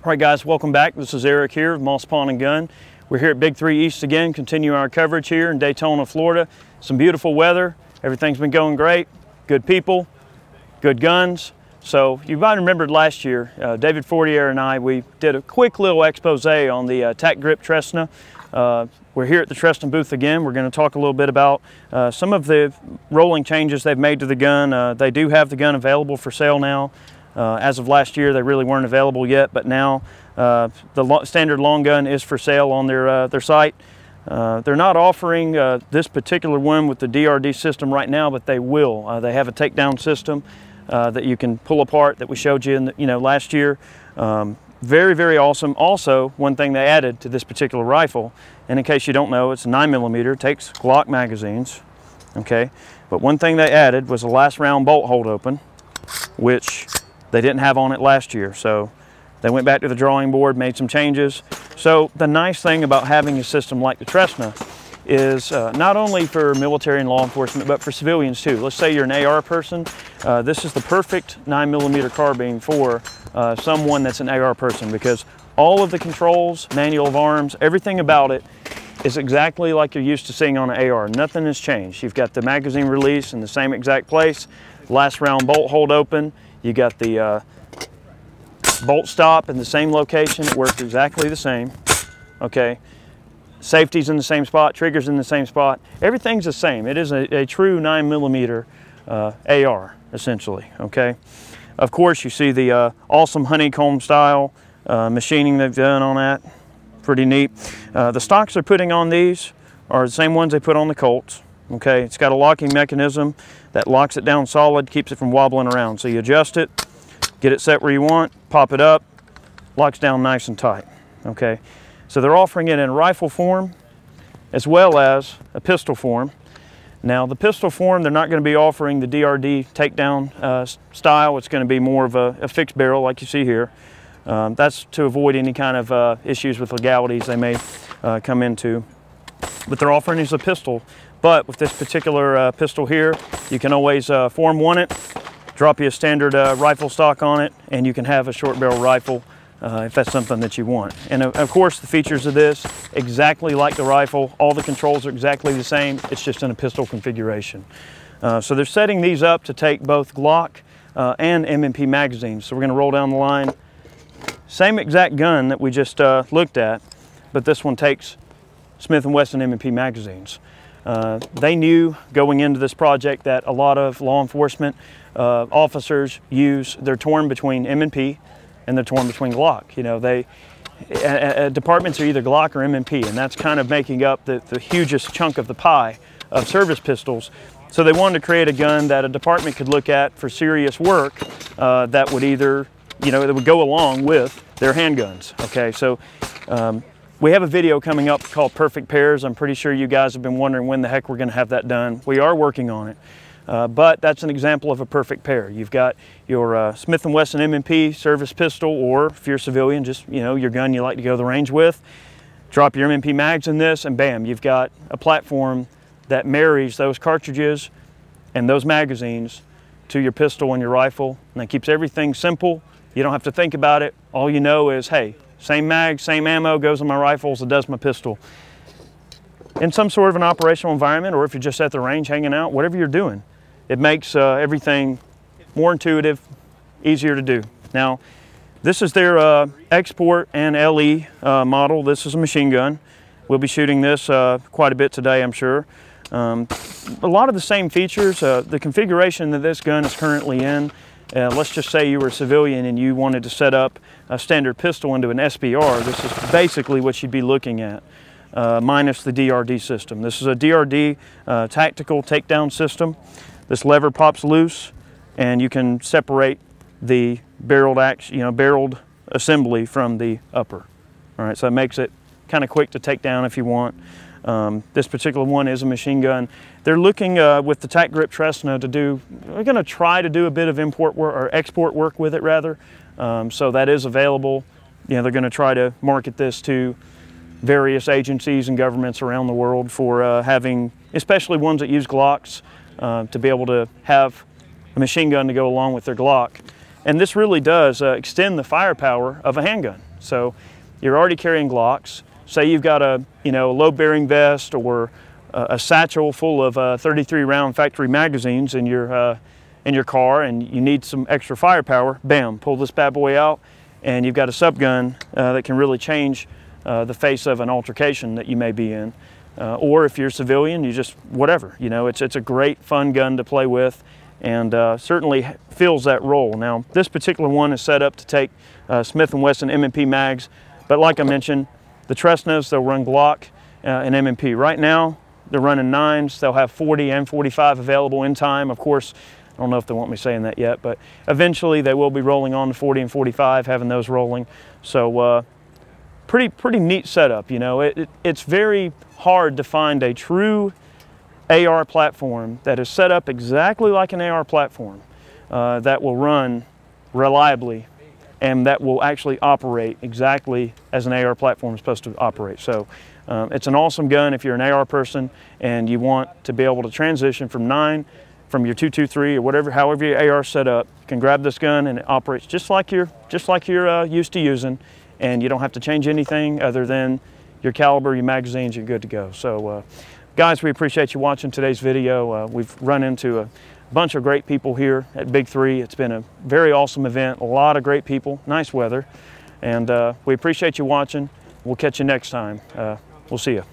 All right, guys, welcome back. This is Eric here with Moss Pawn & Gun. We're here at Big 3 East again, continuing our coverage here in Daytona, Florida. Some beautiful weather. Everything's been going great. Good people, good guns. So you might have remembered last year, David Fortier and I, we did a quick little expose on the Tac Grip Tresna. We're here at the Tresna booth again. We're going to talk a little bit about some of the rolling changes they've made to the gun. They do have the gun available for sale now. As of last year, they really weren't available yet, but now the standard long gun is for sale on their site. They're not offering this particular one with the DRD system right now, but they will. They have a takedown system that you can pull apart that we showed you in last year. Very, very awesome. Also, one thing they added to this particular rifle, and in case you don't know, it's 9mm, takes Glock magazines, okay? But one thing they added was a last round bolt hold open, which they didn't have on it last year. So they went back to the drawing board, made some changes. So the nice thing about having a system like the Tresna is not only for military and law enforcement, but for civilians too. Let's say you're an AR person. This is the perfect 9mm carbine for someone that's an AR person, because all of the controls, manual of arms, everything about it is exactly like you're used to seeing on an AR. Nothing has changed. You've got the magazine release in the same exact place, last round bolt hold open. You got the bolt stop in the same location. It works exactly the same, okay? Safety's in the same spot, trigger's in the same spot. Everything's the same. It is a true 9mm AR, essentially, okay? Of course, you see the awesome honeycomb style machining they've done on that. Pretty neat. The stocks they're putting on these are the same ones they put on the Colts, okay? It's got a locking mechanism that locks it down solid, keeps it from wobbling around. So you adjust it, get it set where you want, pop it up, locks down nice and tight, okay? So they're offering it in rifle form as well as a pistol form. Now the pistol form, they're not going to be offering the DRD takedown style. It's going to be more of a fixed barrel like you see here. That's to avoid any kind of issues with legalities they may come into. But they're offering as a pistol. But with this particular pistol here, you can always form one it, drop you a standard rifle stock on it, and you can have a short barrel rifle if that's something that you want. And of course, the features of this, exactly like the rifle, all the controls are exactly the same, it's just in a pistol configuration. So they're setting these up to take both Glock and M&P magazines. So we're gonna roll down the line. Same exact gun that we just looked at, but this one takes Smith & Wesson M&P magazines. They knew going into this project that a lot of law enforcement officers they're torn between M&P and they're torn between Glock. You know, departments are either Glock or M&P, and that's kind of making up the hugest chunk of the pie of service pistols. So they wanted to create a gun that a department could look at for serious work that would either, that would go along with their handguns, okay? So we have a video coming up called Perfect Pairs. I'm pretty sure you guys have been wondering when the heck we're gonna have that done. We are working on it, but that's an example of a perfect pair. You've got your Smith & Wesson M&P service pistol, or if you're a civilian, just your gun you like to go to the range with. Drop your M&P mags in this and bam, you've got a platform that marries those cartridges and those magazines to your pistol and your rifle, and that keeps everything simple. You don't have to think about it. All you know is, hey, same mag, same ammo goes on my rifles, it does my pistol. In some sort of an operational environment, or if you're just at the range hanging out, whatever you're doing, it makes everything more intuitive, easier to do. Now, this is their Export and LE model. This is a machine gun. We'll be shooting this quite a bit today, I'm sure. A lot of the same features. The configuration that this gun is currently in, let's just say you were a civilian and you wanted to set up a standard pistol into an SBR, this is basically what you'd be looking at, minus the DRD system. This is a DRD tactical takedown system. This lever pops loose and you can separate the barreled assembly from the upper. All right, so it makes it kind of quick to take down if you want. This particular one is a machine gun. They're looking with the Tac Grip Tresna we're going to try to do a bit of import work, or export work with it rather. So that is available. They're going to try to market this to various agencies and governments around the world for having, especially ones that use Glocks, to be able to have a machine gun to go along with their Glock. And this really does extend the firepower of a handgun. So you're already carrying Glocks. Say you've got a load-bearing vest or a satchel full of 33 round factory magazines in your car, and you need some extra firepower. Bam, pull this bad boy out, and you've got a subgun that can really change the face of an altercation that you may be in. Or if you're a civilian, you just whatever. It's a great fun gun to play with, and certainly fills that role. Now, this particular one is set up to take Smith & Wesson M&P mags, but like I mentioned, the Tresnas, they'll run Glock and M&P. Right now, they're running 9s. They'll have 40 and 45 available in time. Of course, I don't know if they want me saying that yet, but eventually they will be rolling on to 40 and 45, having those rolling. So pretty neat setup. It's very hard to find a true AR platform that is set up exactly like an AR platform, that will run reliably and that will actually operate exactly as an AR platform is supposed to operate. So it's an awesome gun if you're an AR person and you want to be able to transition from 9, from your 223 or whatever, however your AR set up. You can grab this gun and it operates just like you're used to using, and you don't have to change anything other than your caliber, your magazines. You're good to go. So guys, we appreciate you watching today's video. We've run into a bunch of great people here at Big 3. It's been a very awesome event, a lot of great people, nice weather, and we appreciate you watching. We'll catch you next time. We'll see you.